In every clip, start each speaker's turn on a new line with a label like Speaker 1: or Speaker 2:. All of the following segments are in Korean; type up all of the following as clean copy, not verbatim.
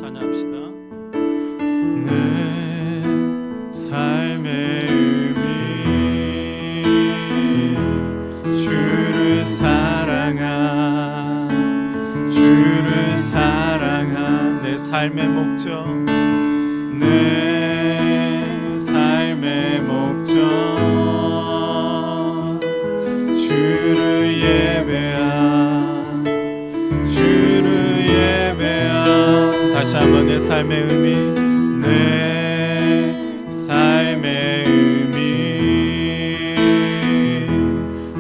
Speaker 1: 찬양합시다. 내 삶의 의미 주를 사랑한 내 삶의 목적 내 삶의 목적 주를 예배한 다시 한번 내 삶의 의미 내 삶의 의미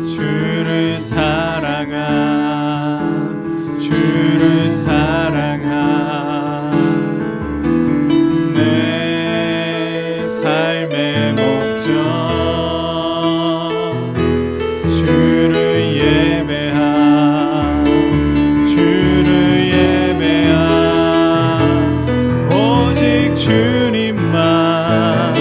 Speaker 1: 주를 사랑한 내 삶의 목적 주를 예배한 오직 주님만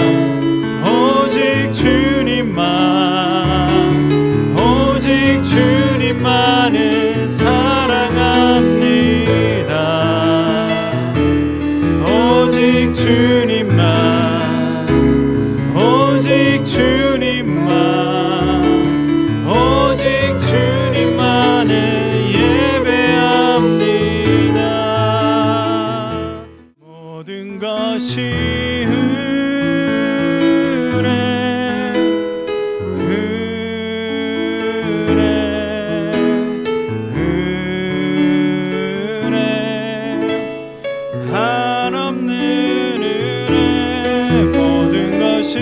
Speaker 1: 오직 주님만을 사랑합니다. 오직 주님만 오직 주님만을 예배합니다. 모든 것이 한없는 은혜 모든 것이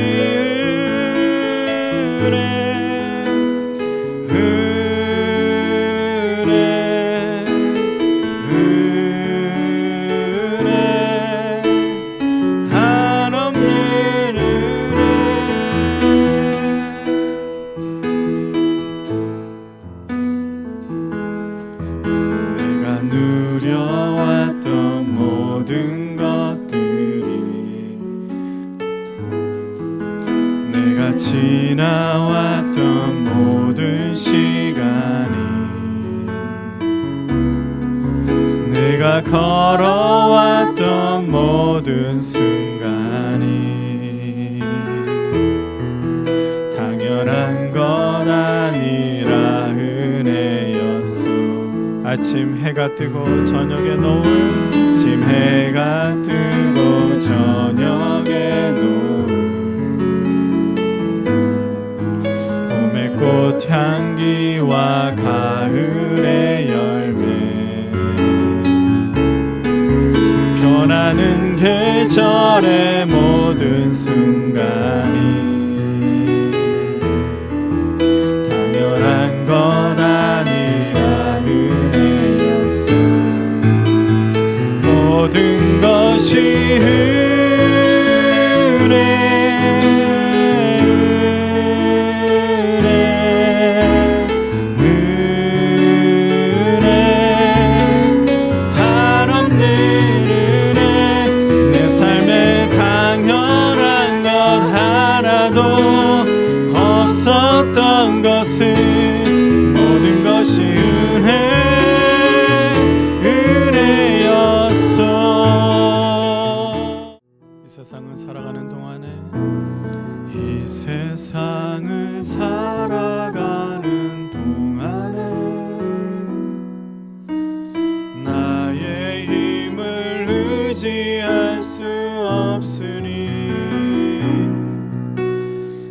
Speaker 1: 한없는 은혜 내가 누려왔던 모든 것들이 내가 지나왔던 모든 시간이 내가 걸어왔던 모든 순간이 당연한 것 아니라 은혜였소. 아침 해가 뜨고 저녁에 노을 아침 해가 뜨고 저녁에 노을 봄의 꽃향기와 가을의 열매 변하는 계절의 모든 순간이 당연한 것 아니라 은혜였어. 모든 것이 한없는 은혜 내 삶에 당연한 것 하나도 없었던 것은 모든 것이 은혜였어. 이 세상을 살아가는 동안에 이 세상을 살아가는 동안에 나의 힘을 의지할 수 없으니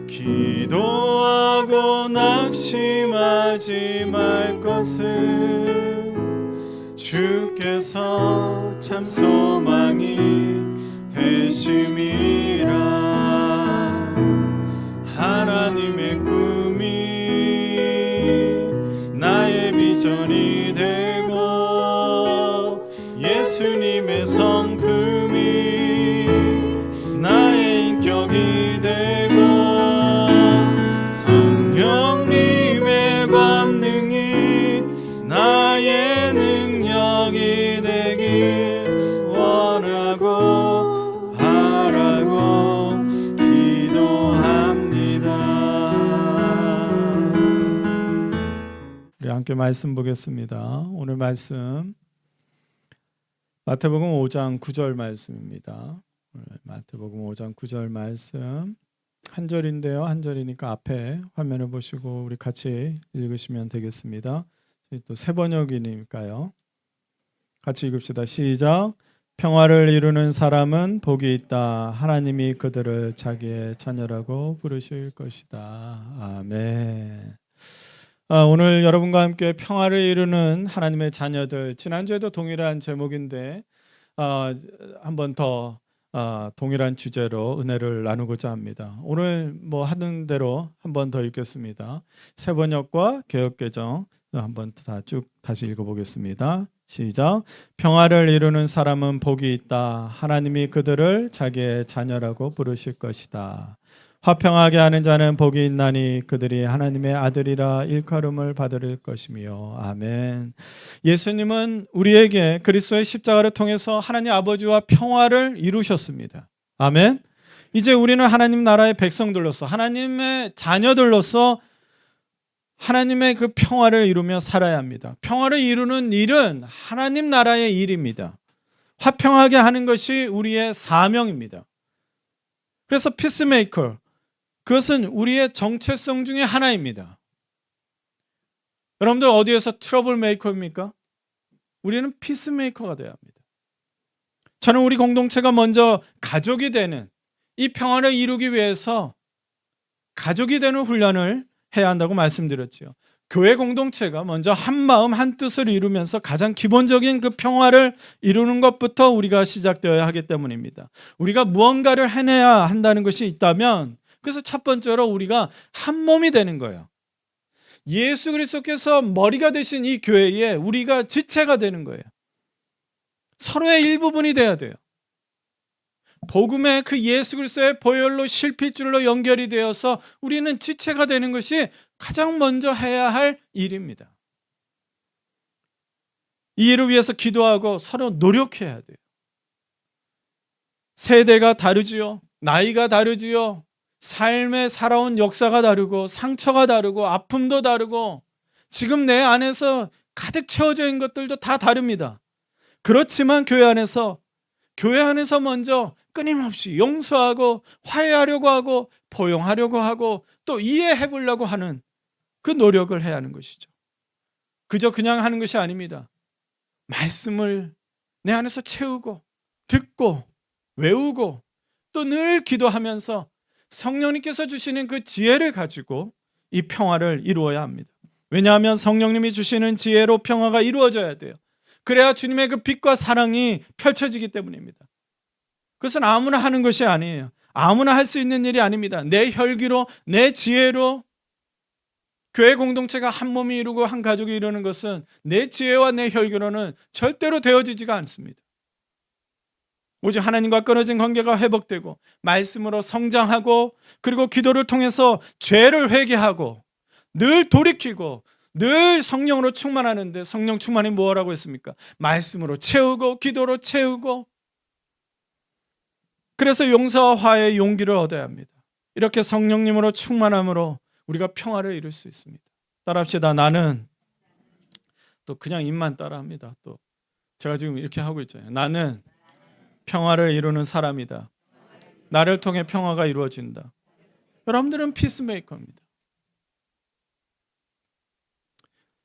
Speaker 1: 기도하고 낙심하지 말 것은 주께서 참 소망이 되심이라. 하나님의 꿈이 나의 비전이 되고 예수님의 성품이 나의 인격이 되고 성령님의 권능이 나의 능력이 되길 원하고 바라고 기도합니다. 우리 함께 말씀 보겠습니다. 오늘 말씀 마태복음 5장 9절 말씀입니다. 마태복음 5장 9절 말씀 한 절인데요. 한 절이니까 앞에 화면을 보시고 우리 같이 읽으시면 되겠습니다. 또 새 번역이니까요. 같이 읽읍시다. 시작. 평화를 이루는 사람은 복이 있다. 하나님이 그들을 자기의 자녀라고 부르실 것이다. 아멘. 오늘 여러분과 함께 평화를 이루는 하나님의 자녀들, 지난주에도 동일한 제목인데 한 번 더 동일한 주제로 은혜를 나누고자 합니다. 오늘 하는 대로 한 번 더 읽겠습니다. 새 번역과 개역개정 한번 다시 읽어보겠습니다. 시작. 평화를 이루는 사람은 복이 있다. 하나님이 그들을 자기의 자녀라고 부르실 것이다. 화평하게 하는 자는 복이 있나니 그들이 하나님의 아들이라 일컬음을 받을 것이며. 아멘. 예수님은 우리에게 그리스도의 십자가를 통해서 하나님 아버지와 평화를 이루셨습니다. 아멘. 이제 우리는 하나님 나라의 백성들로서 하나님의 자녀들로서 하나님의 그 평화를 이루며 살아야 합니다. 평화를 이루는 일은 하나님 나라의 일입니다. 화평하게 하는 것이 우리의 사명입니다. 그래서 피스메이커, 그것은 우리의 정체성 중에 하나입니다. 여러분들 어디에서 트러블 메이커입니까? 우리는 피스메이커가 되어야 합니다. 저는 우리 공동체가 먼저 가족이 되는 이 평화를 이루기 위해서 가족이 되는 훈련을 해야 한다고 말씀드렸죠. 교회 공동체가 먼저 한 마음 한 뜻을 이루면서 가장 기본적인 그 평화를 이루는 것부터 우리가 시작되어야 하기 때문입니다. 우리가 무언가를 해내야 한다는 것이 있다면 그래서 첫 번째로 우리가 한 몸이 되는 거예요. 예수 그리스도께서 머리가 되신 이 교회에 우리가 지체가 되는 거예요. 서로의 일부분이 돼야 돼요. 복음의 그 예수 그리스도의 보혈로 실핏줄로 연결이 되어서 우리는 지체가 되는 것이 가장 먼저 해야 할 일입니다. 이 일을 위해서 기도하고 서로 노력해야 돼요. 세대가 다르지요. 나이가 다르지요. 삶에 살아온 역사가 다르고 상처가 다르고 아픔도 다르고 지금 내 안에서 가득 채워져 있는 것들도 다 다릅니다. 그렇지만 교회 안에서 먼저 끊임없이 용서하고 화해하려고 하고 포용하려고 하고 또 이해해 보려고 하는 그 노력을 해야 하는 것이죠. 그저 그냥 하는 것이 아닙니다. 말씀을 내 안에서 채우고 듣고 외우고 또 늘 기도하면서 성령님께서 주시는 그 지혜를 가지고 이 평화를 이루어야 합니다. 왜냐하면 성령님이 주시는 지혜로 평화가 이루어져야 돼요. 그래야 주님의 그 빛과 사랑이 펼쳐지기 때문입니다. 그것은 아무나 하는 것이 아니에요. 아무나 할 수 있는 일이 아닙니다. 내 혈기로 내 지혜로 교회 공동체가 한 몸이 이루고 한 가족이 이루는 것은 내 지혜와 내 혈기로는 절대로 되어지지가 않습니다. 오직 하나님과 끊어진 관계가 회복되고 말씀으로 성장하고 그리고 기도를 통해서 죄를 회개하고 늘 돌이키고 늘 성령으로 충만하는데 성령 충만이 뭐라고 했습니까? 말씀으로 채우고 기도로 채우고 그래서 용서와 화해의 용기를 얻어야 합니다. 이렇게 성령님으로 충만함으로 우리가 평화를 이룰 수 있습니다. 따라합시다. 나는 또 그냥 입만 따라합니다. 또 제가 지금 이렇게 하고 있잖아요. 나는 평화를 이루는 사람이다. 나를 통해 평화가 이루어진다. 여러분들은 피스메이커입니다.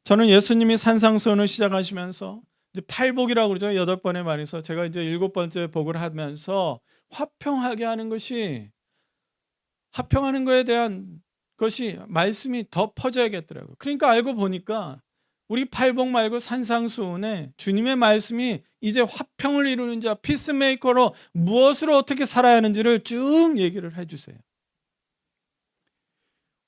Speaker 1: 저는 예수님이 산상수훈을 시작하시면서 이제 팔복이라고 그러죠. 8번의 말에서 제가 이제 7번째 복을 하면서 화평하게 하는 것이 화평하는 것에 대한 것이 말씀이 더 퍼져야겠더라고요. 그러니까 알고 보니까 우리 팔복 말고 산상수훈에 주님의 말씀이 이제 화평을 이루는 자, 피스메이커로 무엇으로 어떻게 살아야 하는지를 쭉 얘기를 해주세요.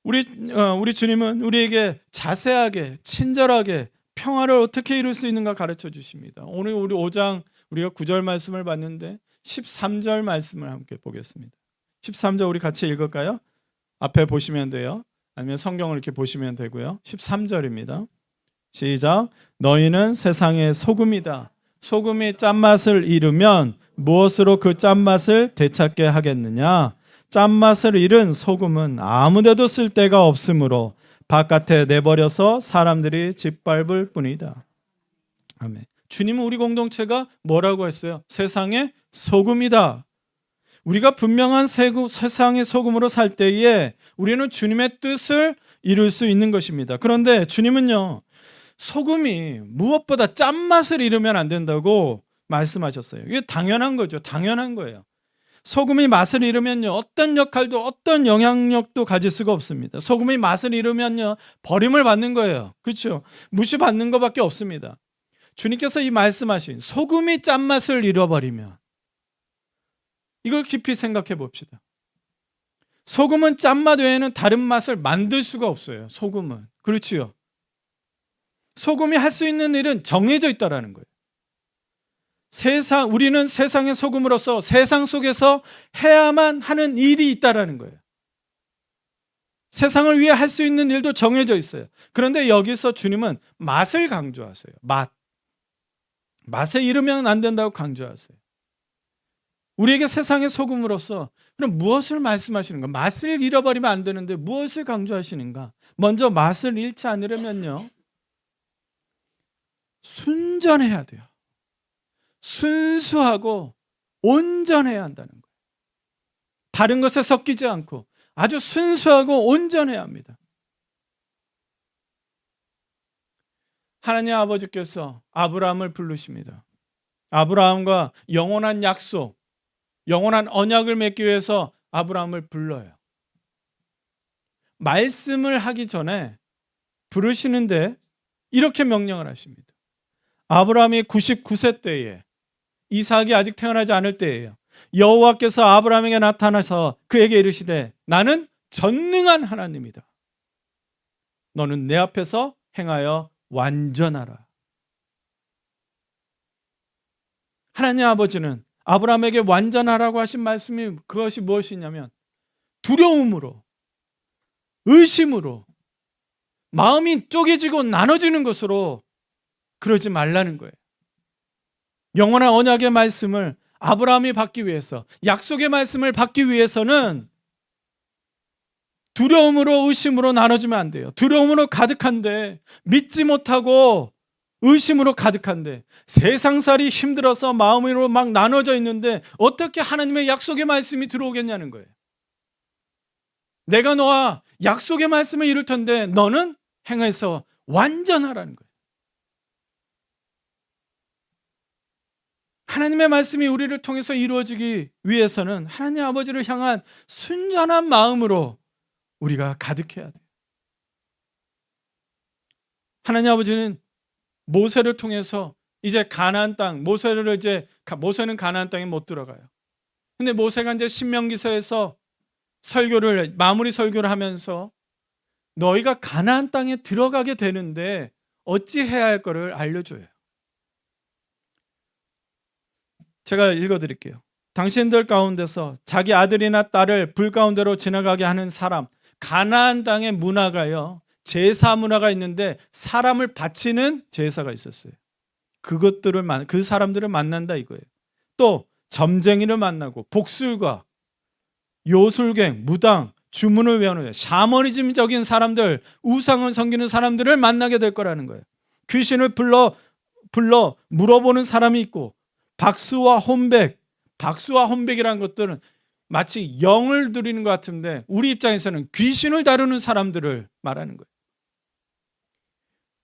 Speaker 1: 우리 주님은 우리에게 자세하게 친절하게 평화를 어떻게 이룰 수 있는가 가르쳐 주십니다. 오늘 우리 5장 우리가 9절 말씀을 봤는데 13절 말씀을 함께 보겠습니다. 13절 우리 같이 읽을까요? 앞에 보시면 돼요. 아니면 성경을 이렇게 보시면 되고요. 13절입니다. 시작. 너희는 세상의 소금이다. 소금이 짠맛을 잃으면 무엇으로 그 짠맛을 되찾게 하겠느냐? 짠맛을 잃은 소금은 아무데도 쓸 데가 없으므로 바깥에 내버려서 사람들이 짓밟을 뿐이다. 아멘. 주님은 우리 공동체가 뭐라고 했어요? 세상의 소금이다. 우리가 분명한 세상의 소금으로 살 때에 우리는 주님의 뜻을 이룰 수 있는 것입니다. 그런데 주님은요, 소금이 무엇보다 짠맛을 잃으면 안 된다고 말씀하셨어요. 이게 당연한 거죠. 당연한 거예요. 소금이 맛을 잃으면요, 어떤 역할도 어떤 영향력도 가질 수가 없습니다. 소금이 맛을 잃으면요, 버림을 받는 거예요. 그렇죠? 무시받는 것밖에 없습니다. 주님께서 이 말씀하신 소금이 짠맛을 잃어버리면, 이걸 깊이 생각해 봅시다. 소금은 짠맛 외에는 다른 맛을 만들 수가 없어요. 소금은. 그렇지요? 소금이 할 수 있는 일은 정해져 있다라는 거예요. 우리는 세상의 소금으로서 세상 속에서 해야만 하는 일이 있다라는 거예요. 세상을 위해 할 수 있는 일도 정해져 있어요. 그런데 여기서 주님은 맛을 강조하세요. 맛에 잃으면 안 된다고 강조하세요. 우리에게 세상의 소금으로서 그럼 무엇을 말씀하시는가? 맛을 잃어버리면 안 되는데 무엇을 강조하시는가? 먼저 맛을 잃지 않으려면요, 순전해야 돼요. 순수하고 온전해야 한다는 거예요. 다른 것에 섞이지 않고 아주 순수하고 온전해야 합니다. 하나님 아버지께서 아브라함을 부르십니다. 아브라함과 영원한 약속, 영원한 언약을 맺기 위해서 아브라함을 불러요. 말씀을 하기 전에 부르시는데 이렇게 명령을 하십니다. 아브라함이 99세 때에, 이삭이 아직 태어나지 않을 때예요. 여호와께서 아브라함에게 나타나서 그에게 이르시되 나는 전능한 하나님이다. 너는 내 앞에서 행하여 완전하라. 하나님 아버지는 아브라함에게 완전하라고 하신 말씀이 그것이 무엇이냐면 두려움으로, 의심으로, 마음이 쪼개지고 나눠지는 것으로 그러지 말라는 거예요. 영원한 언약의 말씀을 아브라함이 받기 위해서, 약속의 말씀을 받기 위해서는 두려움으로, 의심으로 나눠지면 안 돼요. 두려움으로 가득한데, 믿지 못하고 의심으로 가득한데, 세상살이 힘들어서 마음으로 막 나눠져 있는데 어떻게 하나님의 약속의 말씀이 들어오겠냐는 거예요. 내가 너와 약속의 말씀을 이룰 텐데 너는 행해서 완전하라는 거예요. 하나님의 말씀이 우리를 통해서 이루어지기 위해서는 하나님 아버지를 향한 순전한 마음으로 우리가 가득해야 돼요. 하나님 아버지는 모세를 통해서 이제 가나안 땅, 모세는 가나안 땅에 못 들어가요. 근데 모세가 이제 신명기서에서 마무리 설교를 하면서 너희가 가나안 땅에 들어가게 되는데 어찌 해야 할 거를 알려줘요. 제가 읽어드릴게요. 당신들 가운데서 자기 아들이나 딸을 불 가운데로 지나가게 하는 사람, 가나안 땅의 문화가요, 제사 문화가 있는데 사람을 바치는 제사가 있었어요. 그 사람들을 만난다 이거예요. 또 점쟁이를 만나고 복술가, 요술갱, 무당, 주문을 외우는 샤머니즘적인 사람들, 우상을 섬기는 사람들을 만나게 될 거라는 거예요. 귀신을 불러 물어보는 사람이 있고, 박수와 혼백이라는 것들은 마치 영을 드리는 것 같은데 우리 입장에서는 귀신을 다루는 사람들을 말하는 거예요.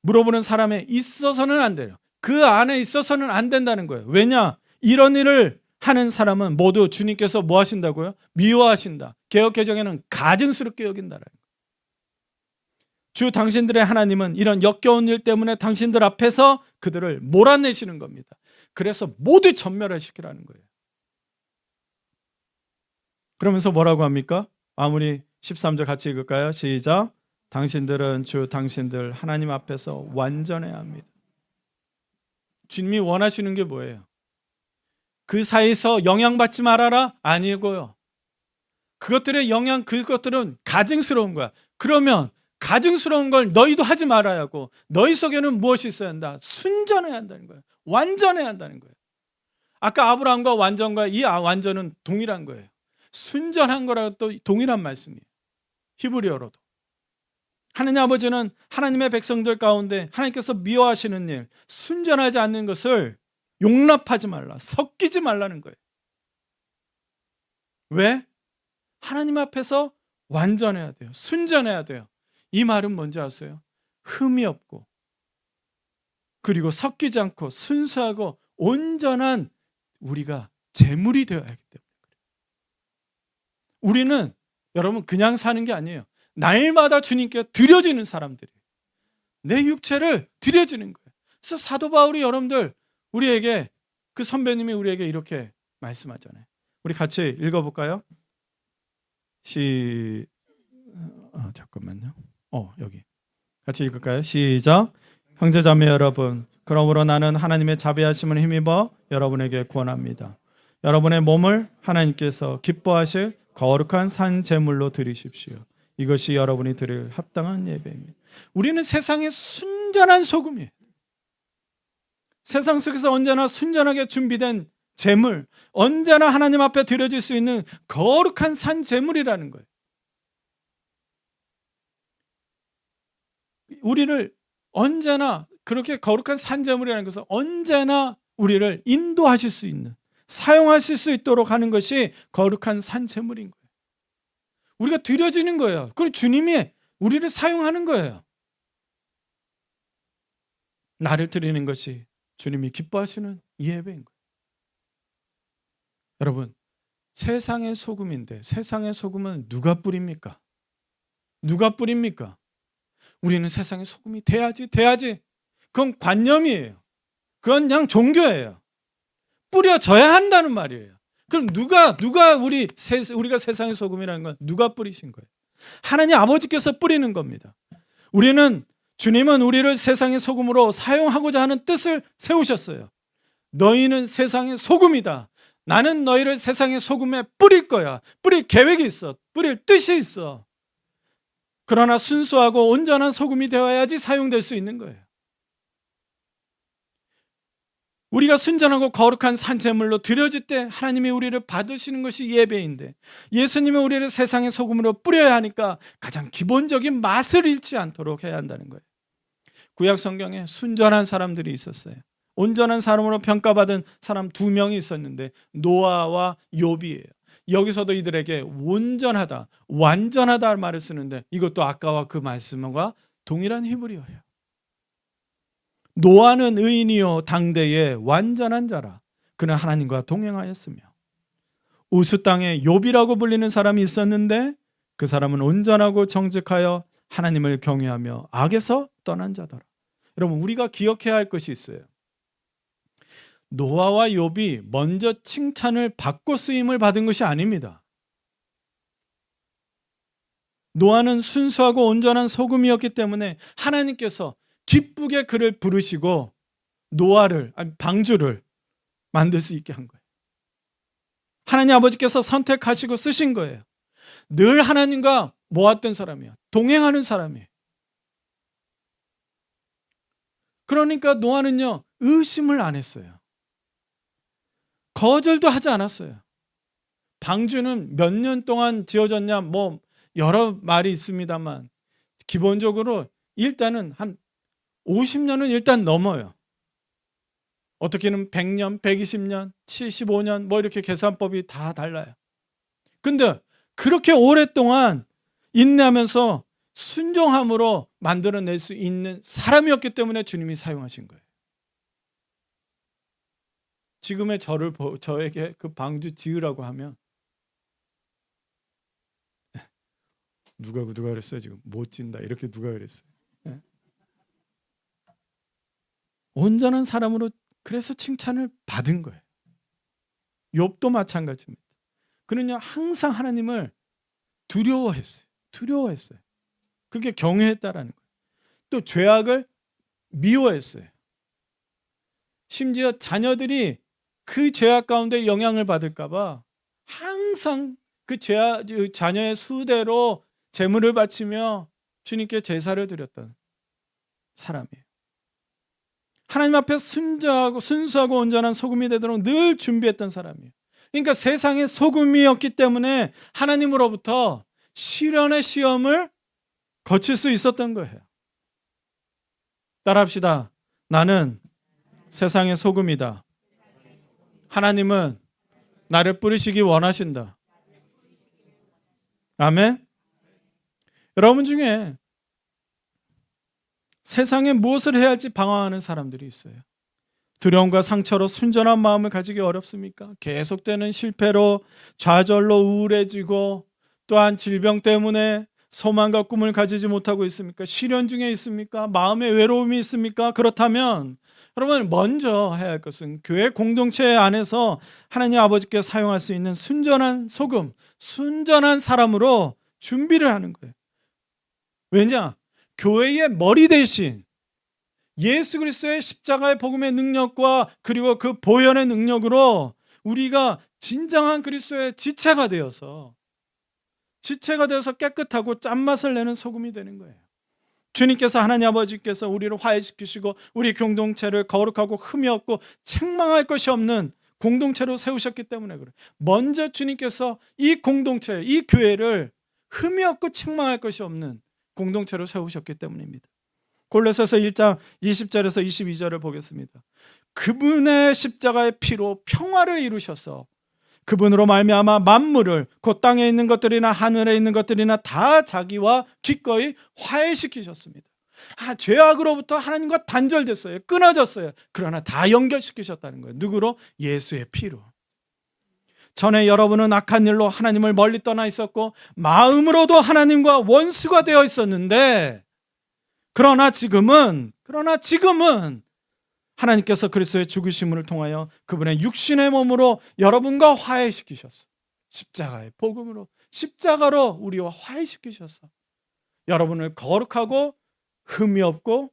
Speaker 1: 물어보는 사람에 있어서는 안 돼요. 그 안에 있어서는 안 된다는 거예요. 왜냐? 이런 일을 하는 사람은 모두 주님께서 뭐 하신다고요? 미워하신다. 개역개정에는 가증스럽게 여긴다라는 거예요. 주 당신들의 하나님은 이런 역겨운 일 때문에 당신들 앞에서 그들을 몰아내시는 겁니다. 그래서 모두 전멸시키라는 거예요. 그러면서 뭐라고 합니까? 마무리 13절 같이 읽을까요? 시작. 당신들은 주 당신들 하나님 앞에서 완전해야 합니다. 주님이 원하시는 게 뭐예요? 그 사이에서 영향받지 말아라? 아니고요. 그것들은 가증스러운 거야. 그러면 가증스러운 걸 너희도 하지 말아야 하고 너희 속에는 무엇이 있어야 한다? 순전해야 한다는 거예요. 완전해야 한다는 거예요. 아까 아브라함과 완전과 이 완전은 동일한 거예요. 순전한 거라고 또 동일한 말씀이에요. 히브리어로도. 하느님 아버지는 하나님의 백성들 가운데 하나님께서 미워하시는 일, 순전하지 않는 것을 용납하지 말라, 섞이지 말라는 거예요. 왜? 하나님 앞에서 완전해야 돼요. 순전해야 돼요. 이 말은 뭔지 아세요? 흠이 없고, 그리고 섞이지 않고 순수하고 온전한 우리가 제물이 되어야 하기 때문에 그래요. 우리는 여러분 그냥 사는 게 아니에요. 날마다 주님께 드려지는 사람들이에요. 내 육체를 드려지는 거예요. 그래서 사도 바울이 여러분들 우리에게, 그 선배님이 우리에게 이렇게 말씀하잖아요. 우리 같이 읽어볼까요? 잠깐만요. 여기 같이 읽을까요? 시작. 형제자매 여러분, 그러므로 나는 하나님의 자비하심을 힘입어 여러분에게 권합니다. 여러분의 몸을 하나님께서 기뻐하실 거룩한 산 제물로 드리십시오. 이것이 여러분이 드릴 합당한 예배입니다. 우리는 세상의 순전한 소금이에요. 세상 속에서 언제나 순전하게 준비된 제물, 언제나 하나님 앞에 드려질 수 있는 거룩한 산 제물이라는 거예요. 우리를 언제나 그렇게 거룩한 산 제물이라는 것은 언제나 우리를 인도하실 수 있는, 사용하실 수 있도록 하는 것이 거룩한 산 제물인 거예요. 우리가 드려지는 거예요. 그리고 주님이 우리를 사용하는 거예요. 나를 드리는 것이 주님이 기뻐하시는 이 예배인 거예요. 여러분, 세상의 소금인데 세상의 소금은 누가 뿌립니까? 누가 뿌립니까? 우리는 세상의 소금이 돼야지. 그건 관념이에요. 그건 그냥 종교예요. 뿌려져야 한다는 말이에요. 그럼 누가 우리가 세상의 소금이라는 건 누가 뿌리신 거예요? 하나님 아버지께서 뿌리는 겁니다. 주님은 우리를 세상의 소금으로 사용하고자 하는 뜻을 세우셨어요. 너희는 세상의 소금이다. 나는 너희를 세상의 소금에 뿌릴 거야. 뿌릴 계획이 있어. 뿌릴 뜻이 있어. 그러나 순수하고 온전한 소금이 되어야지 사용될 수 있는 거예요. 우리가 순전하고 거룩한 산제물로 드려질 때 하나님이 우리를 받으시는 것이 예배인데, 예수님은 우리를 세상의 소금으로 뿌려야 하니까 가장 기본적인 맛을 잃지 않도록 해야 한다는 거예요. 구약 성경에 순전한 사람들이 있었어요. 온전한 사람으로 평가받은 사람 2명이 있었는데 노아와 욥이에요. 여기서도 이들에게 온전하다, 완전하다 말을 쓰는데 이것도 아까와 그 말씀과 동일한 히브리어예요. 노아는 의인이요 당대의 완전한 자라. 그는 하나님과 동행하였으며, 우스 땅에 욥이라고 불리는 사람이 있었는데 그 사람은 온전하고 정직하여 하나님을 경외하며 악에서 떠난 자더라. 여러분, 우리가 기억해야 할 것이 있어요. 노아와 욥이 먼저 칭찬을 받고 쓰임을 받은 것이 아닙니다. 노아는 순수하고 온전한 소금이었기 때문에 하나님께서 기쁘게 그를 부르시고 방주를 만들 수 있게 한 거예요. 하나님 아버지께서 선택하시고 쓰신 거예요. 늘 하나님과 모았던 사람이에요. 동행하는 사람이에요. 그러니까 노아는요, 의심을 안 했어요. 거절도 하지 않았어요. 방주는 몇 년 동안 지어졌냐, 여러 말이 있습니다만 기본적으로 일단은 한 50년은 일단 넘어요. 어떻게는 100년, 120년, 75년 이렇게 계산법이 다 달라요. 근데 그렇게 오랫동안 인내하면서 순종함으로 만들어낼 수 있는 사람이었기 때문에 주님이 사용하신 거예요. 지금의 저에게 그 방주 지으라고 하면 누가 그랬어요? 지금 못 진다 이렇게 누가 그랬어요? 온전한 사람으로 그래서 칭찬을 받은 거예요. 욥도 마찬가지입니다. 그는요 항상 하나님을 두려워했어요. 그게 경외했다라는 거예요. 또 죄악을 미워했어요. 심지어 자녀들이 그 죄악 가운데 영향을 받을까 봐 항상 그 자녀의 수대로 제물을 바치며 주님께 제사를 드렸던 사람이에요. 하나님 앞에 순수하고 온전한 소금이 되도록 늘 준비했던 사람이에요. 그러니까 세상의 소금이었기 때문에 하나님으로부터 시련의 시험을 거칠 수 있었던 거예요. 따라합시다. 나는 세상의 소금이다. 하나님은 나를 뿌리시기 원하신다. 아멘. 여러분 중에 세상에 무엇을 해야 할지 방황하는 사람들이 있어요. 두려움과 상처로 순전한 마음을 가지기 어렵습니까? 계속되는 실패로 좌절로 우울해지고, 또한 질병 때문에 소망과 꿈을 가지지 못하고 있습니까? 실현 중에 있습니까? 마음의 외로움이 있습니까? 그렇다면 여러분, 먼저 해야 할 것은 교회 공동체 안에서 하나님 아버지께 사용할 수 있는 순전한 소금, 순전한 사람으로 준비를 하는 거예요. 왜냐? 교회의 머리 대신 예수 그리스도의 십자가의 복음의 능력과 그리고 그 보혈의 능력으로 우리가 진정한 그리스도의 지체가 되어서 깨끗하고 짠맛을 내는 소금이 되는 거예요. 주님께서, 하나님 아버지께서 우리를 화해시키시고 우리 공동체를 거룩하고 흠이 없고 책망할 것이 없는 공동체로 세우셨기 때문에 그래요. 먼저 주님께서 이 공동체, 이 교회를 흠이 없고 책망할 것이 없는 공동체로 세우셨기 때문입니다. 골로새서 1장 20절에서 22절을 보겠습니다. 그분의 십자가의 피로 평화를 이루셔서 그분으로 말미암아 만물을, 곧 땅에 있는 것들이나 하늘에 있는 것들이나 다 자기와 기꺼이 화해시키셨습니다. 죄악으로부터 하나님과 단절됐어요. 끊어졌어요. 그러나 다 연결시키셨다는 거예요. 누구로? 예수의 피로. 전에 여러분은 악한 일로 하나님을 멀리 떠나 있었고 마음으로도 하나님과 원수가 되어 있었는데, 그러나 지금은 하나님께서 그리스도의 죽으심을 통하여 그분의 육신의 몸으로 여러분과 화해시키셨어. 십자가의 복음으로, 십자가로 우리와 화해시키셔서 여러분을 거룩하고 흠이 없고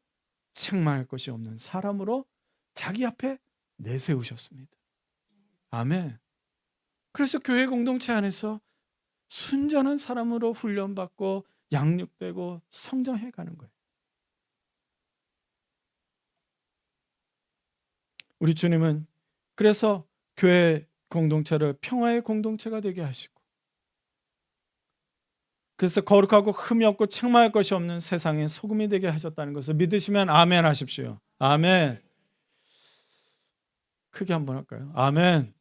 Speaker 1: 책망할 것이 없는 사람으로 자기 앞에 내세우셨습니다. 아멘. 그래서 교회 공동체 안에서 순전한 사람으로 훈련받고 양육되고 성장해 가는 거예요. 우리 주님은 그래서 교회 공동체를 평화의 공동체가 되게 하시고, 그래서 거룩하고 흠이 없고 책망할 것이 없는 세상의 소금이 되게 하셨다는 것을 믿으시면 아멘 하십시오. 아멘. 크게 한번 할까요? 아멘.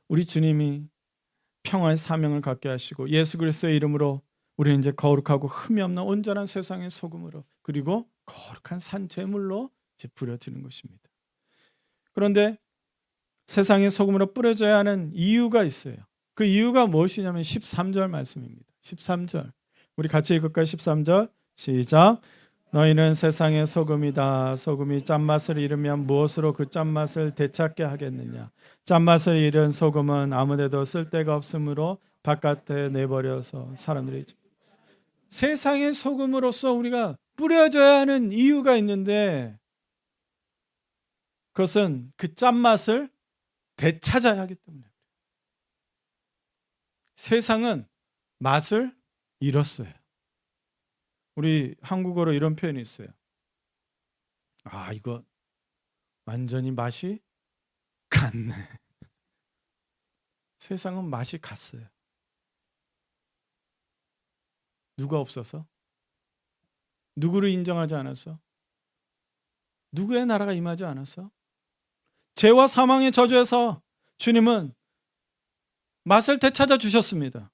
Speaker 1: 우리 주님이 평화의 사명을 갖게 하시고 예수 그리스도의 이름으로 우리는 이제 거룩하고 흠이 없는 온전한 세상의 소금으로, 그리고 거룩한 산 제물로 이제 뿌려지는 것입니다. 그런데 세상의 소금으로 뿌려져야 하는 이유가 있어요. 그 이유가 무엇이냐면 13절 말씀입니다. 13절 우리 같이 읽을까요? 13절 시작. 너희는 세상의 소금이다. 소금이 짠맛을 잃으면 무엇으로 그 짠맛을 되찾게 하겠느냐. 짠맛을 잃은 소금은 아무데도 쓸데가 없으므로 바깥에 내버려서 사람들이, 세상의 소금으로서 우리가 뿌려져야 하는 이유가 있는데, 그것은 그 짠맛을 되찾아야 하기 때문에. 세상은 맛을 잃었어요. 우리 한국어로 이런 표현이 있어요. 이거 완전히 맛이 갔네. 세상은 맛이 갔어요. 누가 없어서? 누구를 인정하지 않아서? 누구의 나라가 임하지 않아서? 죄와 사망의 저주에서 주님은 맛을 되찾아 주셨습니다.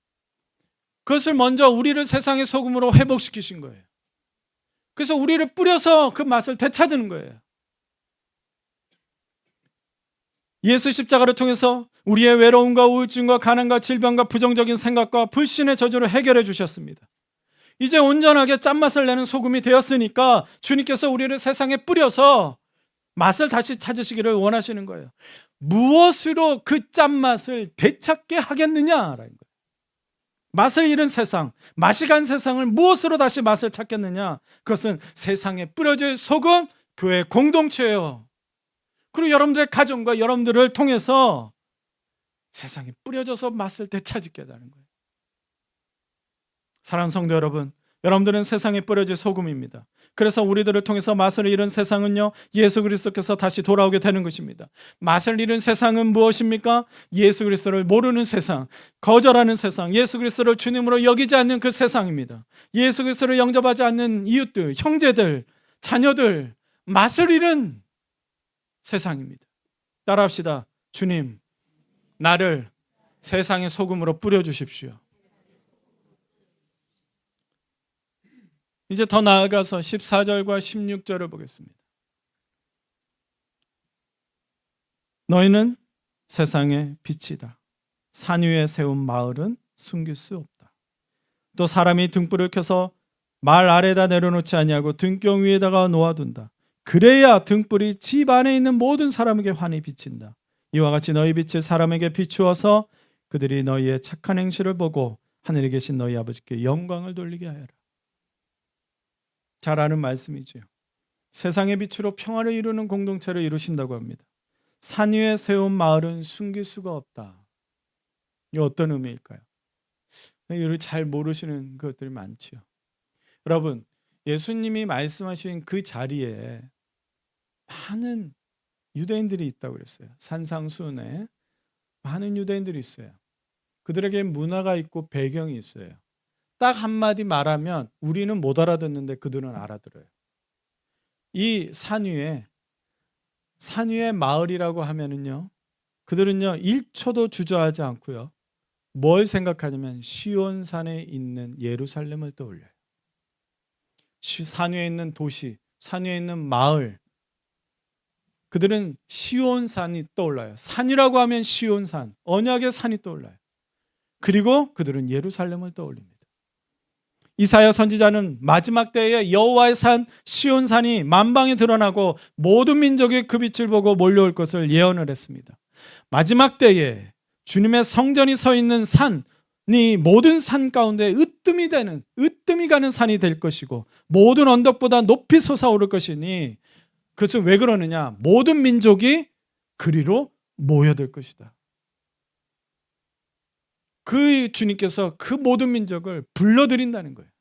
Speaker 1: 그것을 먼저 우리를 세상의 소금으로 회복시키신 거예요. 그래서 우리를 뿌려서 그 맛을 되찾는 거예요. 예수 십자가를 통해서 우리의 외로움과 우울증과 가난과 질병과 부정적인 생각과 불신의 저주를 해결해 주셨습니다. 이제 온전하게 짠맛을 내는 소금이 되었으니까 주님께서 우리를 세상에 뿌려서 맛을 다시 찾으시기를 원하시는 거예요. 무엇으로 그 짠맛을 되찾게 하겠느냐라는 거예요. 맛을 잃은 세상, 맛이 간 세상을 무엇으로 다시 맛을 찾겠느냐? 그것은 세상에 뿌려질 소금, 교회 공동체예요. 그리고 여러분들의 가정과 여러분들을 통해서 세상에 뿌려져서 맛을 되찾게 하는 거예요. 사랑하는 성도 여러분, 여러분들은 세상에 뿌려질 소금입니다. 그래서 우리들을 통해서 맛을 잃은 세상은요, 예수 그리스도께서 다시 돌아오게 되는 것입니다. 맛을 잃은 세상은 무엇입니까? 예수 그리스도를 모르는 세상, 거절하는 세상, 예수 그리스도를 주님으로 여기지 않는 그 세상입니다. 예수 그리스도를 영접하지 않는 이웃들, 형제들, 자녀들, 맛을 잃은 세상입니다. 따라합시다. 주님, 나를 세상의 소금으로 뿌려주십시오. 이제 더 나아가서 14절과 16절을 보겠습니다. 너희는 세상의 빛이다. 산 위에 세운 마을은 숨길 수 없다. 또 사람이 등불을 켜서 말 아래에다 내려놓지 아니하고 등경 위에다가 놓아둔다. 그래야 등불이 집 안에 있는 모든 사람에게 환히 비친다. 이와 같이 너희 빛을 사람에게 비추어서 그들이 너희의 착한 행실을 보고 하늘에 계신 너희 아버지께 영광을 돌리게 하여라. 잘 아는 말씀이죠. 세상의 빛으로 평화를 이루는 공동체를 이루신다고 합니다. 산 위에 세운 마을은 숨길 수가 없다. 이게 어떤 의미일까요? 이를 잘 모르시는 것들이 많죠. 여러분, 예수님이 말씀하신 그 자리에 많은 유대인들이 있다고 그랬어요. 산상수훈에 많은 유대인들이 있어요. 그들에게 문화가 있고 배경이 있어요. 딱 한마디 말하면 우리는 못 알아듣는데 그들은 알아들어요. 이 산 위에 마을이라고 하면은요, 그들은요 1초도 주저하지 않고요, 뭘 생각하냐면 시온산에 있는 예루살렘을 떠올려요. 산 위에 있는 도시, 산 위에 있는 마을, 그들은 시온산이 떠올라요. 산이라고 하면 시온산, 언약의 산이 떠올라요. 그리고 그들은 예루살렘을 떠올립니다. 이사야 선지자는 마지막 때에 여호와의 산 시온산이 만방에 드러나고 모든 민족이 그 빛을 보고 몰려올 것을 예언을 했습니다. 마지막 때에 주님의 성전이 서 있는 산이 모든 산 가운데 으뜸이 가는 산이 될 것이고 모든 언덕보다 높이 솟아오를 것이니, 그것은 왜 그러느냐? 모든 민족이 그리로 모여들 것이다. 그 주님께서 그 모든 민족을 불러들인다는 거예요.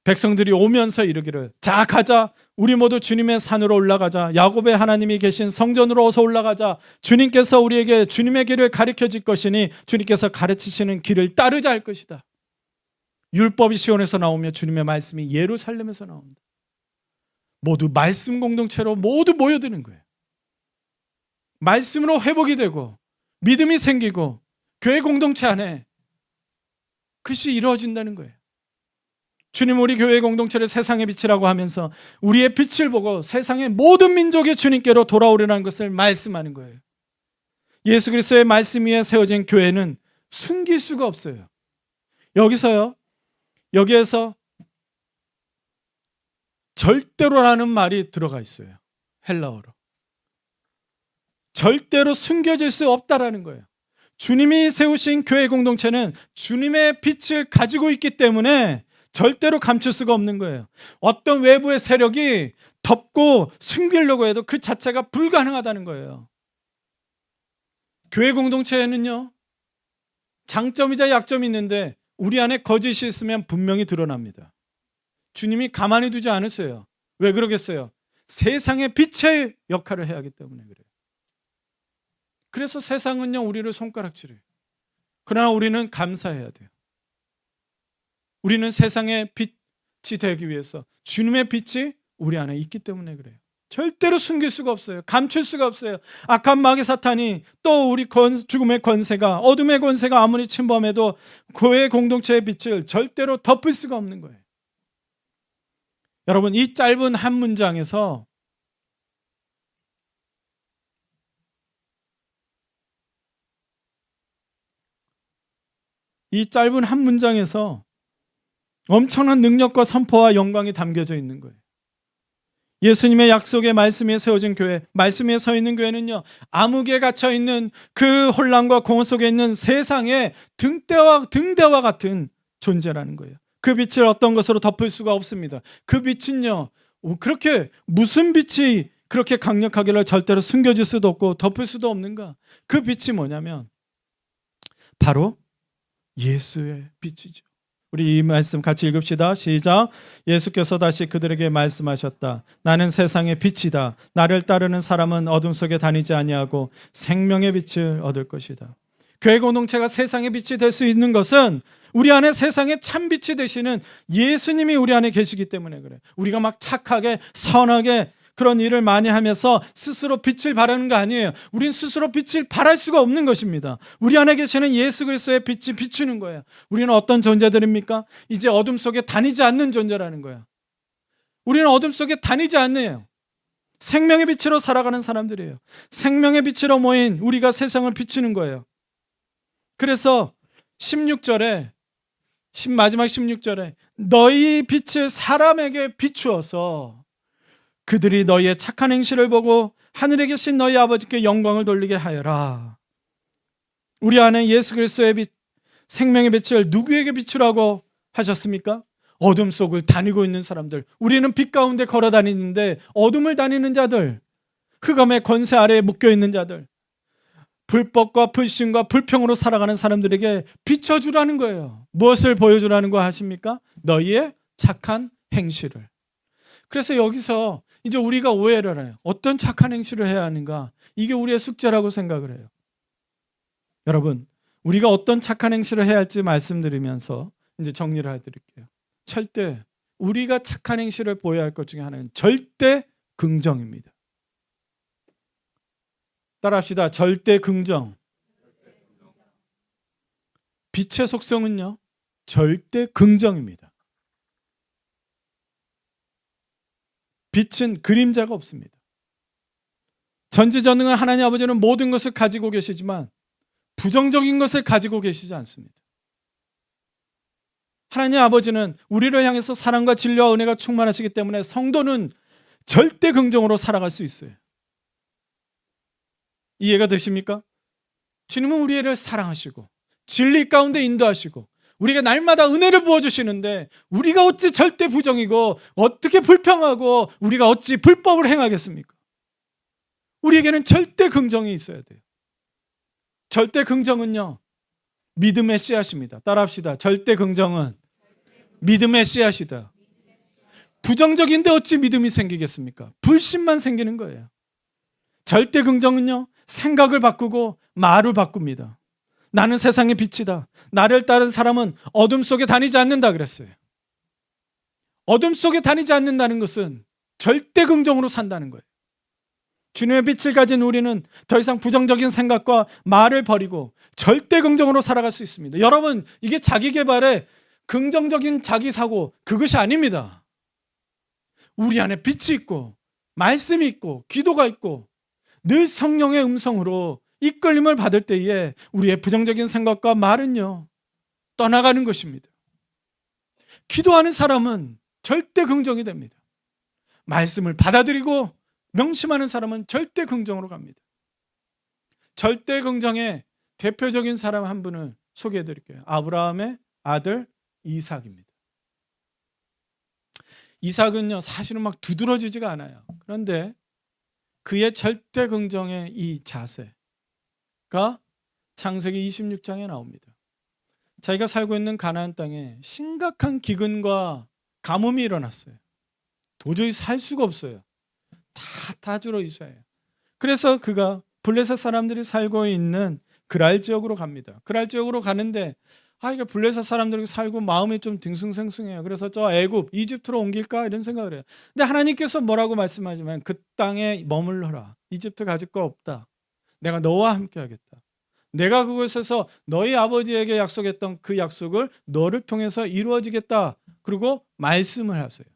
Speaker 1: 백성들이 오면서 이르기를, 자 가자, 우리 모두 주님의 산으로 올라가자, 야곱의 하나님이 계신 성전으로 어서 올라가자. 주님께서 우리에게 주님의 길을 가르쳐 줄 것이니 주님께서 가르치시는 길을 따르자 할 것이다. 율법이 시온에서 나오며 주님의 말씀이 예루살렘에서 나옵니다. 모두 말씀 공동체로 모두 모여드는 거예요. 말씀으로 회복이 되고 믿음이 생기고 교회 공동체 안에 그것이 이루어진다는 거예요. 주님, 우리 교회 공동체를 세상의 빛이라고 하면서 우리의 빛을 보고 세상의 모든 민족이 주님께로 돌아오려는 것을 말씀하는 거예요. 예수 그리스도의 말씀 위에 세워진 교회는 숨길 수가 없어요. 여기에서 절대로라는 말이 들어가 있어요. 헬라어로. 절대로 숨겨질 수 없다라는 거예요. 주님이 세우신 교회 공동체는 주님의 빛을 가지고 있기 때문에 절대로 감출 수가 없는 거예요. 어떤 외부의 세력이 덮고 숨기려고 해도 그 자체가 불가능하다는 거예요. 교회 공동체에는요, 장점이자 약점이 있는데 우리 안에 거짓이 있으면 분명히 드러납니다. 주님이 가만히 두지 않으세요. 왜 그러겠어요? 세상의 빛의 역할을 해야 하기 때문에 그래요. 그래서 세상은요 우리를 손가락질해요. 그러나 우리는 감사해야 돼요. 우리는 세상의 빛이 되기 위해서 주님의 빛이 우리 안에 있기 때문에 그래요. 절대로 숨길 수가 없어요. 감출 수가 없어요. 악한 마귀 사탄이 또 우리 죽음의 권세가, 어둠의 권세가 아무리 침범해도 교회 공동체의 빛을 절대로 덮을 수가 없는 거예요. 여러분, 이 짧은 한 문장에서 엄청난 능력과 선포와 영광이 담겨져 있는 거예요. 예수님의 약속의 말씀 위에 세워진 교회, 말씀 위에 서 있는 교회는요, 암흑에 갇혀 있는 그 혼란과 공허 속에 있는 세상의 등대와 같은 존재라는 거예요. 그 빛을 어떤 것으로 덮을 수가 없습니다. 그 빛은요, 그렇게 무슨 빛이 그렇게 강력하길래 절대로 숨겨질 수도 없고 덮을 수도 없는가? 그 빛이 뭐냐면 바로 예수의 빛이죠. 우리 이 말씀 같이 읽읍시다. 시작. 예수께서 다시 그들에게 말씀하셨다. 나는 세상의 빛이다. 나를 따르는 사람은 어둠 속에 다니지 아니하고 생명의 빛을 얻을 것이다. 교회 공동체가 세상의 빛이 될 수 있는 것은 우리 안에 세상의 참 빛이 되시는 예수님이 우리 안에 계시기 때문에 그래. 우리가 막 착하게 선하게 그런 일을 많이 하면서 스스로 빛을 발하는 거 아니에요. 우린 스스로 빛을 발할 수가 없는 것입니다. 우리 안에 계시는 예수 그리스도의 빛이 비추는 거예요. 우리는 어떤 존재들입니까? 이제 어둠 속에 다니지 않는 존재라는 거예요. 우리는 어둠 속에 다니지 않네요. 생명의 빛으로 살아가는 사람들이에요. 생명의 빛으로 모인 우리가 세상을 비추는 거예요. 그래서 16절에 마지막 16절에 너희 빛을 사람에게 비추어서 그들이 너희의 착한 행실을 보고 하늘에 계신 너희 아버지께 영광을 돌리게 하여라. 우리 안에 예수 그리스도의 빛, 생명의 빛을 누구에게 비추라고 하셨습니까? 어둠 속을 다니고 있는 사람들. 우리는 빛 가운데 걸어 다니는데 어둠을 다니는 자들, 흑암의 권세 아래에 묶여 있는 자들, 불법과 불신과 불평으로 살아가는 사람들에게 비춰주라는 거예요. 무엇을 보여주라는 거 하십니까? 너희의 착한 행실을. 그래서 여기서 이제 우리가 오해를 해요. 어떤 착한 행실을 해야 하는가? 이게 우리의 숙제라고 생각을 해요. 여러분, 우리가 어떤 착한 행실을 해야 할지 말씀드리면서 이제 정리를 해드릴게요. 절대 우리가 착한 행실을 보여야 할 것 중에 하나는 절대 긍정입니다. 따라합시다. 절대 긍정. 빛의 속성은요, 절대 긍정입니다. 빛은 그림자가 없습니다. 전지전능한 하나님 아버지는 모든 것을 가지고 계시지만 부정적인 것을 가지고 계시지 않습니다. 하나님 아버지는 우리를 향해서 사랑과 진리와 은혜가 충만하시기 때문에 성도는 절대 긍정으로 살아갈 수 있어요. 이해가 되십니까? 주님은 우리를 사랑하시고 진리 가운데 인도하시고 우리가 날마다 은혜를 부어주시는데 우리가 어찌 절대 부정이고 어떻게 불평하고 우리가 어찌 불법을 행하겠습니까? 우리에게는 절대 긍정이 있어야 돼요. 절대 긍정은요, 믿음의 씨앗입니다. 따라합시다. 절대 긍정은 믿음의 씨앗이다. 부정적인데 어찌 믿음이 생기겠습니까? 불신만 생기는 거예요. 절대 긍정은요, 생각을 바꾸고 말을 바꿉니다. 나는 세상의 빛이다. 나를 따른 사람은 어둠 속에 다니지 않는다 그랬어요. 어둠 속에 다니지 않는다는 것은 절대 긍정으로 산다는 거예요. 주님의 빛을 가진 우리는 더 이상 부정적인 생각과 말을 버리고 절대 긍정으로 살아갈 수 있습니다. 여러분, 이게 자기 개발의 긍정적인 자기 사고, 그것이 아닙니다. 우리 안에 빛이 있고 말씀이 있고 기도가 있고 늘 성령의 음성으로 이끌림을 받을 때에 우리의 부정적인 생각과 말은요, 떠나가는 것입니다. 기도하는 사람은 절대 긍정이 됩니다. 말씀을 받아들이고 명심하는 사람은 절대 긍정으로 갑니다. 절대 긍정의 대표적인 사람 한 분을 소개해 드릴게요. 아브라함의 아들 이삭입니다. 이삭은요, 사실은 막 두드러지지가 않아요. 그런데 그의 절대 긍정의 이 자세가 창세기 26장에 나옵니다. 자기가 살고 있는 가나안 땅에 심각한 기근과 가뭄이 일어났어요. 도저히 살 수가 없어요. 다 줄어 있어야 해요. 그래서 그가 블레셋 사람들이 살고 있는 그랄 지역으로 갑니다. 그랄 지역으로 가는데 이게 블레셋 사람들이 살고 마음이 좀 딩숭생숭해요. 그래서 저 애굽, 이집트로 옮길까 이런 생각을 해요. 근데 하나님께서 뭐라고 말씀하시면 그 땅에 머물러라. 이집트 가질 거 없다. 내가 너와 함께 하겠다. 내가 그곳에서 너희 아버지에게 약속했던 그 약속을 너를 통해서 이루어지겠다. 그리고 말씀을 하세요.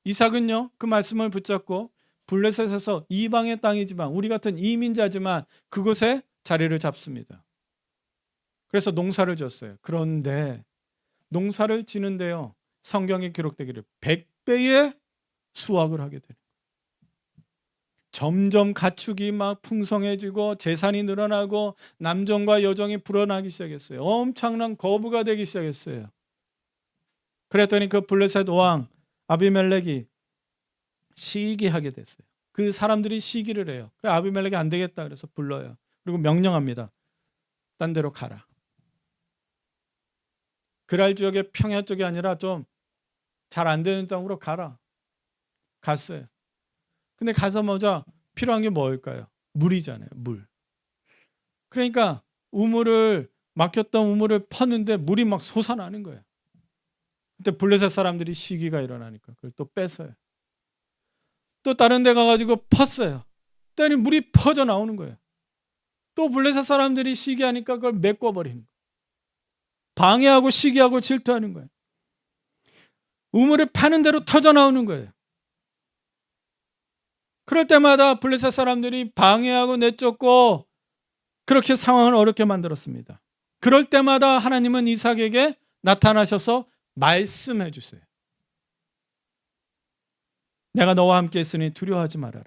Speaker 1: 이삭은요, 그 말씀을 붙잡고 블레셋에서 이방의 땅이지만 우리 같은 이민자지만 그곳에 자리를 잡습니다. 그래서 농사를 지었어요. 그런데 농사를 지는데요, 성경에 기록되기를 100배의 수확을 하게 되는 거예요. 점점 가축이 막 풍성해지고 재산이 늘어나고 남정과 여정이 불어나기 시작했어요. 엄청난 거부가 되기 시작했어요. 그랬더니 그 블레셋 왕 아비멜렉이 시기하게 됐어요. 그 사람들이 시기를 해요. 그 아비멜렉이 안 되겠다 그래서 불러요. 그리고 명령합니다. 딴 데로 가라. 그랄 지역의 평야 쪽이 아니라 좀 잘 안 되는 땅으로 가라. 갔어요. 근데 가서 먼저 필요한 게 뭘까요? 물이잖아요. 물. 그러니까 막혔던 우물을 팠는데 물이 막 솟아나는 거예요. 그때 블레셋 사람들이 시기가 일어나니까 그걸 또 뺏어요. 또 다른 데 가가지고 펐어요. 그랬더니 물이 퍼져 나오는 거예요. 또 블레셋 사람들이 시기하니까 그걸 메꿔버리는 거예요. 방해하고 시기하고 질투하는 거예요. 우물을 파는 대로 터져 나오는 거예요. 그럴 때마다 블레셋 사람들이 방해하고 내쫓고 그렇게 상황을 어렵게 만들었습니다. 그럴 때마다 하나님은 이삭에게 나타나셔서 말씀해 주세요. 내가 너와 함께 있으니 두려워하지 말아라.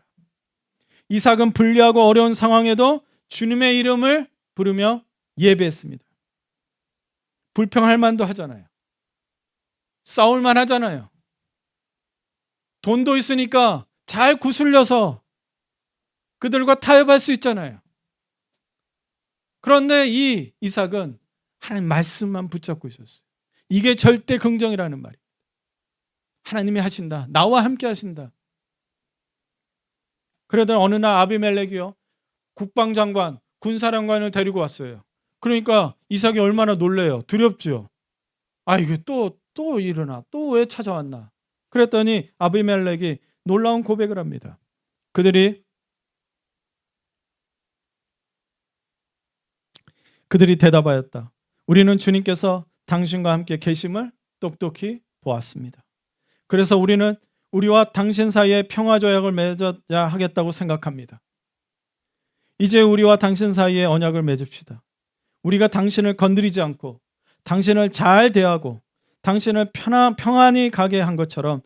Speaker 1: 이삭은 불리하고 어려운 상황에도 주님의 이름을 부르며 예배했습니다. 불평할 만도 하잖아요. 싸울 만 하잖아요. 돈도 있으니까 잘 구슬려서 그들과 타협할 수 있잖아요. 그런데 이 이삭은 하나님 말씀만 붙잡고 있었어요. 이게 절대 긍정이라는 말이에요. 하나님이 하신다. 나와 함께 하신다. 그러던 어느 날 아비멜렉이요, 국방장관, 군사령관을 데리고 왔어요. 그러니까 이삭이 얼마나 놀래요. 두렵죠. 이게 또 일어나. 또 왜 찾아왔나. 그랬더니 아비멜렉이 놀라운 고백을 합니다. 그들이 대답하였다. 우리는 주님께서 당신과 함께 계심을 똑똑히 보았습니다. 그래서 우리는 우리와 당신 사이에 평화조약을 맺어야 하겠다고 생각합니다. 이제 우리와 당신 사이에 언약을 맺읍시다. 우리가 당신을 건드리지 않고 당신을 잘 대하고 당신을 평안히 가게 한 것처럼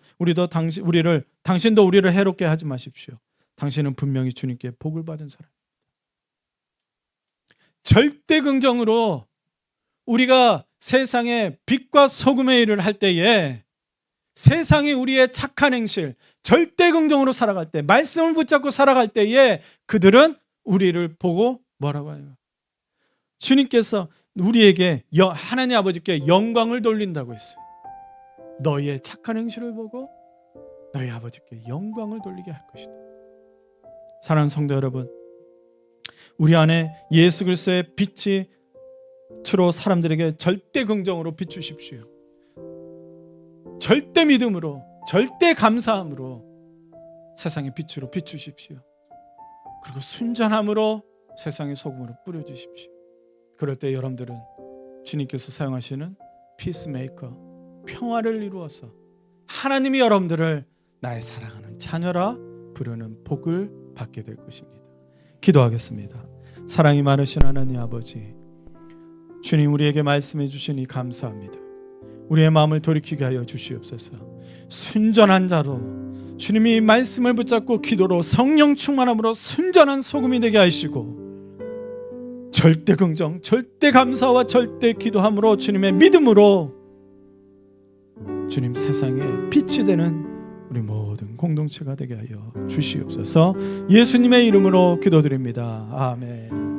Speaker 1: 당신도 우리를 해롭게 하지 마십시오. 당신은 분명히 주님께 복을 받은 사람. 절대 긍정으로 우리가 세상에 빛과 소금의 일을 할 때에, 세상이 우리의 착한 행실, 절대 긍정으로 살아갈 때, 말씀을 붙잡고 살아갈 때에 그들은 우리를 보고 뭐라고 해요? 주님께서 우리에게 하나님 아버지께 영광을 돌린다고 했어요. 너희의 착한 행실을 보고 너희 아버지께 영광을 돌리게 할 것이다. 사랑하는 성도 여러분, 우리 안에 예수 그리스도의 빛이 주로 사람들에게 절대 긍정으로 비추십시오. 절대 믿음으로, 절대 감사함으로 세상의 빛으로 비추십시오. 그리고 순전함으로 세상의 소금으로 뿌려주십시오. 그럴 때 여러분들은 주님께서 사용하시는 피스메이커, 평화를 이루어서 하나님이 여러분들을 나의 사랑하는 자녀라 부르는 복을 받게 될 것입니다. 기도하겠습니다. 사랑이 많으신 하나님 아버지, 주님 우리에게 말씀해 주시니 감사합니다. 우리의 마음을 돌이키게 하여 주시옵소서. 순전한 자로 주님이 말씀을 붙잡고 기도로 성령 충만함으로 순전한 소금이 되게 하시고, 절대 긍정, 절대 감사와 절대 기도함으로 주님의 믿음으로 주님 세상에 빛이 되는 우리 모든 공동체가 되게 하여 주시옵소서. 예수님의 이름으로 기도드립니다. 아멘.